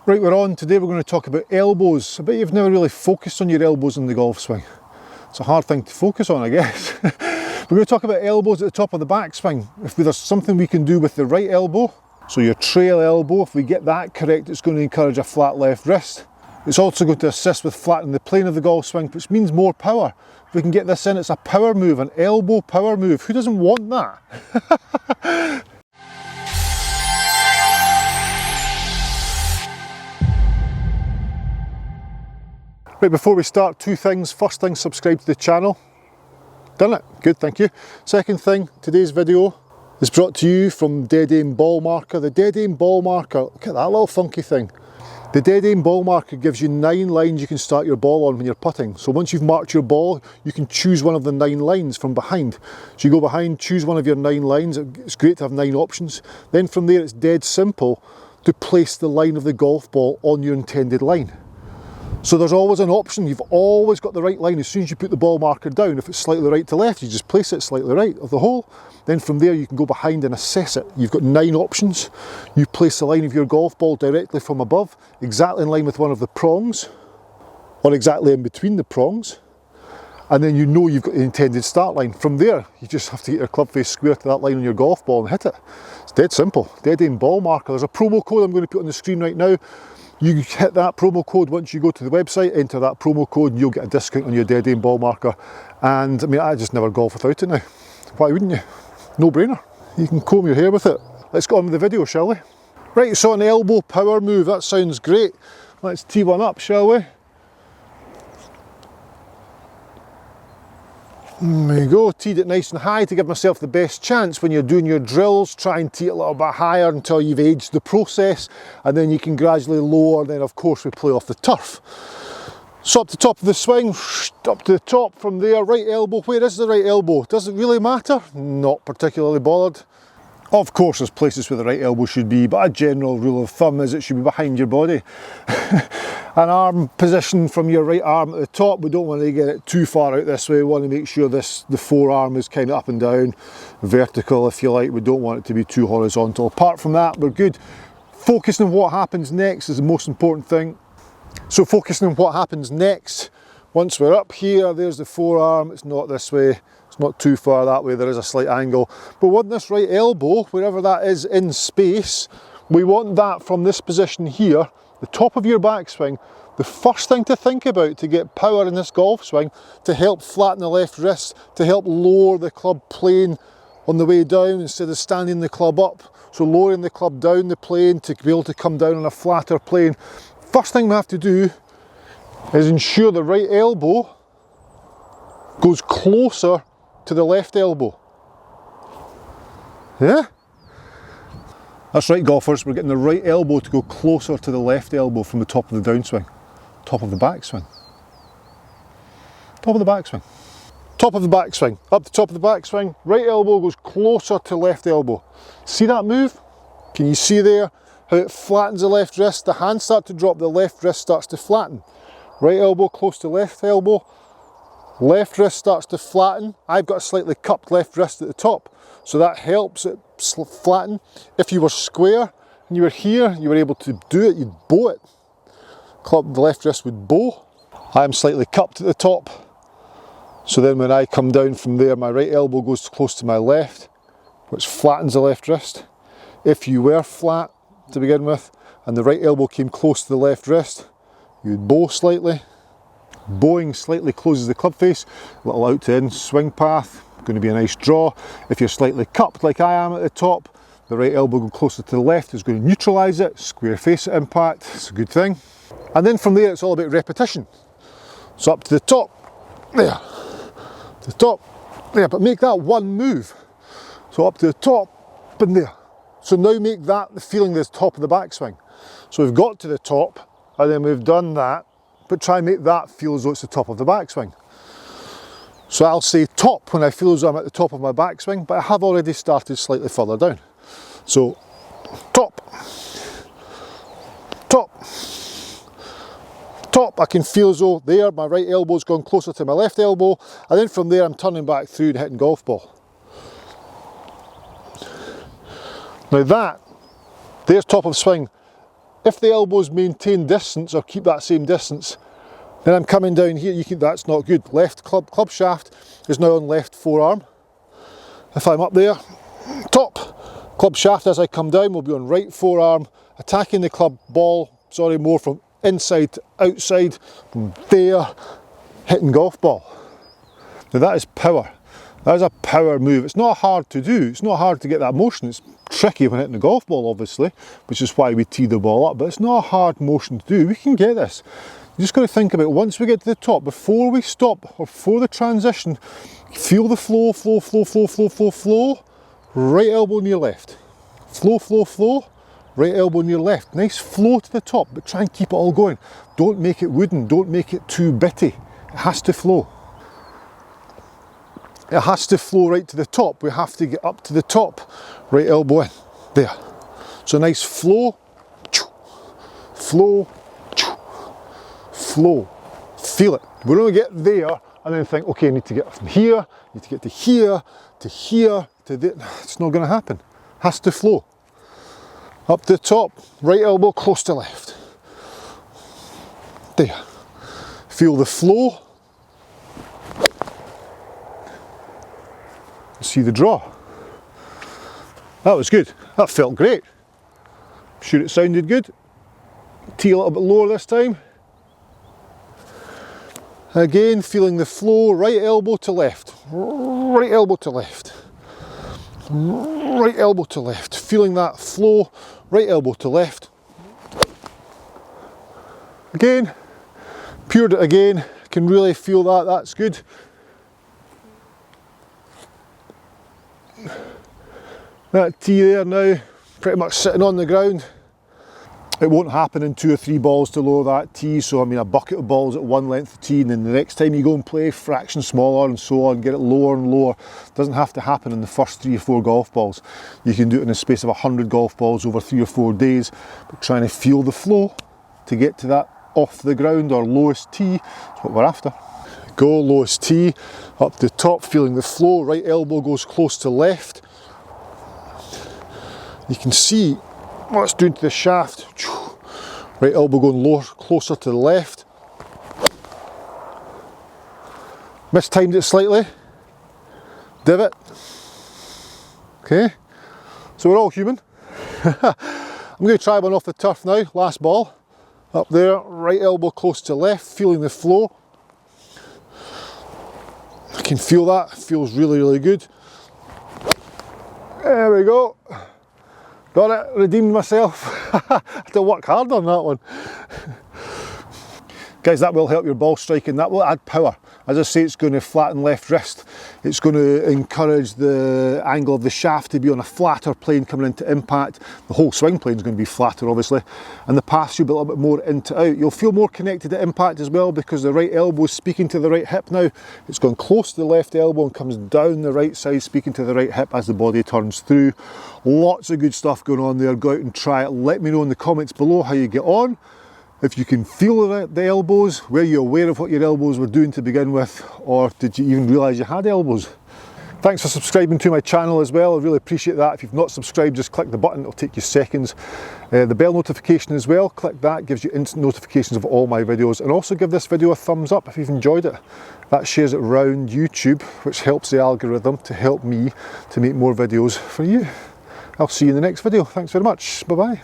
Right, we're on. Today we're going to talk about elbows. I bet you've never really focused on your elbows in the golf swing. It's a hard thing to focus on, I guess. We're going to talk about elbows at the top of the backswing. If there's something we can do with the right elbow, so your trail elbow, if we get that correct, it's going to encourage a flat left wrist. It's also going to assist with flattening the plane of the golf swing, which means more power. If we can get this in, it's a power move, an elbow power move. Who doesn't want that? Right, before we start, two things. First thing, subscribe to the channel. Done it? Good, thank you. Second thing, today's video is brought to you from Dead Aim Ball Marker. The Dead Aim Ball Marker, look at that little funky thing. The Dead Aim Ball Marker gives you 9 lines you can start your ball on when you're putting. So once you've marked your ball, you can choose one of the 9 lines from behind. So you go behind, choose one of your 9 lines. It's great to have 9 options. Then from there, it's dead simple to place the line of the golf ball on your intended line. So there's always an option. You've always got the right line. As soon as you put the ball marker down, if it's slightly right to left, you just place it slightly right of the hole. Then from there you can go behind and assess it. You've got 9 options. You place the line of your golf ball directly from above, exactly in line with one of the prongs, or exactly in between the prongs. And then you know you've got the intended start line. From there, you just have to get your club face square to that line on your golf ball and hit it. It's dead simple. Dead Aim Ball Marker. There's a promo code I'm going to put on the screen right now. You hit that promo code once you go to the website, enter that promo code and you'll get a discount on your Dead Aim Ball Marker. And I mean, I just never golf without it now. Why wouldn't you? No brainer. You can comb your hair with it. Let's get on with the video, shall we? Right, so an elbow power move, that sounds great. Let's tee one up, shall we? There you go, teed it nice and high to give myself the best chance. When you're doing your drills, try and tee it a little bit higher until you've aged the process, and then you can gradually lower, then of course we play off the turf. So up the top of the swing, up to the top from there, right elbow. Where is the right elbow? Does it really matter? Not particularly bothered. Of course there's places where the right elbow should be, but a general rule of thumb is it should be behind your body. An arm position from your right arm at the top, we don't want to get it too far out this way. We want to make sure the forearm is kind of up and down, vertical if you like. We don't want it to be too horizontal. Apart from that, we're good. Focusing on what happens next is the most important thing. So focusing on what happens next, once we're up here, there's the forearm, it's not this way. Not too far that way, there is a slight angle. But we want this right elbow, wherever that is in space, we want that from this position here, the top of your backswing. The first thing to think about to get power in this golf swing, to help flatten the left wrist, to help lower the club plane on the way down instead of standing the club up. So lowering the club down the plane to be able to come down on a flatter plane. First thing we have to do is ensure the right elbow goes closer to the left elbow. Yeah? That's right, golfers, we're getting the right elbow to go closer to the left elbow from the top of the downswing. Top of the backswing. Top of the backswing. Top of the backswing. Up the top of the backswing, right elbow goes closer to left elbow. See that move? Can you see there how it flattens the left wrist? The hands start to drop, the left wrist starts to flatten. Right elbow close to left elbow. Left wrist starts to flatten. I've got a slightly cupped left wrist at the top, so that helps it flatten. If you were square and you were here, you were able to do it, you'd bow it. Club the left wrist would bow. I'm slightly cupped at the top, so then when I come down from there, my right elbow goes close to my left, which flattens the left wrist. If you were flat to begin with, and the right elbow came close to the left wrist, you'd bow slightly. Bowing slightly closes the club face, little out to in swing path, going to be a nice draw. If you're slightly cupped like I am at the top, the right elbow going closer to the left is going to neutralise it, square face impact, it's a good thing. And then from there it's all about repetition. So up to the top, there, to the top, there, but make that one move. So up to the top and there. So now make that the feeling the top of the backswing. So we've got to the top and then we've done that, but try and make that feel as though it's the top of the backswing. So I'll say top when I feel as though I'm at the top of my backswing, but I have already started slightly further down. So top, top, top. I can feel as though there my right elbow's gone closer to my left elbow, and then from there I'm turning back through and hitting golf ball. Now there's top of swing. If the elbows maintain distance or keep that same distance, then I'm coming down here, that's not good. Left club shaft is now on left forearm. If I'm up there, top club shaft as I come down will be on right forearm, attacking the club ball, more from inside to outside, from there, hitting golf ball. Now that is power. That is a power move. It's not hard to do. It's not hard to get that motion. It's tricky when hitting the golf ball, obviously, which is why we tee the ball up, but it's not a hard motion to do. We can get this. You just got to think about, once we get to the top, before we stop, or before the transition, feel the flow, flow, flow, flow, flow, flow, flow, right elbow near left. Flow, flow, flow, right elbow near left. Nice flow to the top, but try and keep it all going. Don't make it wooden, don't make it too bitty. It has to flow. It has to flow right to the top. We have to get up to the top. Right elbow in. There. So nice flow. Flow. Flow. Feel it. We don't get there and then think, okay, I need to get from here, need to get to here, to here, to there. It's not going to happen. It has to flow. Up to the top. Right elbow close to left. There. Feel the flow. See the draw. That was good. That felt great. I'm sure it sounded good. Tee a little bit lower this time. Again, feeling the flow, right elbow to left. Right elbow to left. Right elbow to left. Feeling that flow, right elbow to left. Again, poured it again. Can really feel that, that's good. That tee there now, pretty much sitting on the ground. It won't happen in 2 or 3 balls to lower that tee, so I mean a bucket of balls at one length of tee, and then the next time you go and play, fraction smaller and so on, get it lower and lower. It doesn't have to happen in the first 3 or 4 golf balls. You can do it in the space of 100 golf balls over 3 or 4 days, but trying to feel the flow to get to that off the ground or lowest tee is what we're after. Go, lowest tee, up the top, feeling the flow, right elbow goes close to left. You can see what it's doing to the shaft. Right elbow going lower, closer to the left. Mistimed it slightly. Divot. Okay, so we're all human. I'm going to try one off the turf now, last ball. Up there, right elbow close to left, feeling the flow. I can feel that, it feels really, really good. There we go. Got it, redeemed myself. I had to work hard on that one. Guys, that will help your ball striking, that will add power. As I say, it's going to flatten left wrist. It's going to encourage the angle of the shaft to be on a flatter plane coming into impact. The whole swing plane is going to be flatter, obviously. And the pass should be a little bit more in to out. You'll feel more connected at impact as well because the right elbow is speaking to the right hip now. It's gone close to the left elbow and comes down the right side, speaking to the right hip as the body turns through. Lots of good stuff going on there. Go out and try it. Let me know in the comments below how you get on. If you can feel the elbows, were you aware of what your elbows were doing to begin with, or did you even realise you had elbows? Thanks for subscribing to my channel as well, I really appreciate that. If you've not subscribed, just click the button, it'll take you seconds. The bell notification as well, click that, gives you instant notifications of all my videos, and also give this video a thumbs up if you've enjoyed it. That shares it around YouTube, which helps the algorithm to help me to make more videos for you. I'll see you in the next video. Thanks very much, bye bye.